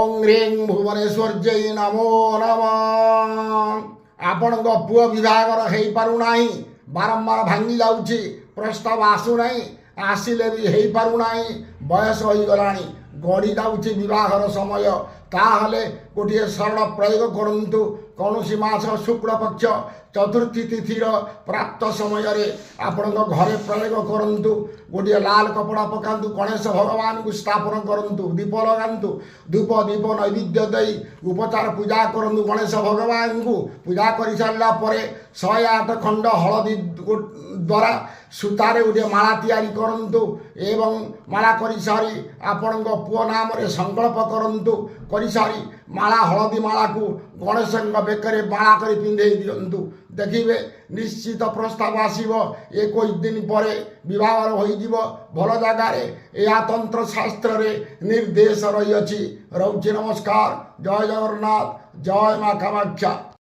ओं ह्रीं भुवनेश्वर्यै नमो नमः। आपणक पुओ विभागर हो पारुना बारंबार भांगी जाऊँगी प्रस्ताव आसुना आसिले भी हो पारुना बयस हो गला गड़ी जाऊँगी विवाहर समय ताहले गोटे सरल प्रयोग करंतु कौन सी मास शुक्ल पक्ष चतुर्थी तिथिर प्राप्त समय आपण घरे प्रयोग करंतु गोटे लाल कपड़ा पकातु गणेश भगवान को स्थापन करंतु दीप लगातु धूप दीप नैवेद्य दे उपचार पूजा करंतु गणेश भगवान को पूजा कर सारा पर 108 खंड हलदी द्वारा सूतारे गोटे माला तैयारी करंतु एवं माला कर सारी आपण पुओ नाम संकल्प करंतु कर सारी माला हलदी माला को गणेश बेकरे माला कर पिंधे दिंतु देखिए निश्चित प्रस्ताव आसो 21 दिन पर विवाह हो भल जगार यह तंत्र शास्त्र रे निर्देश रही। नमस्कार। जय जगन्नाथ। जय माँ कामाक्षा।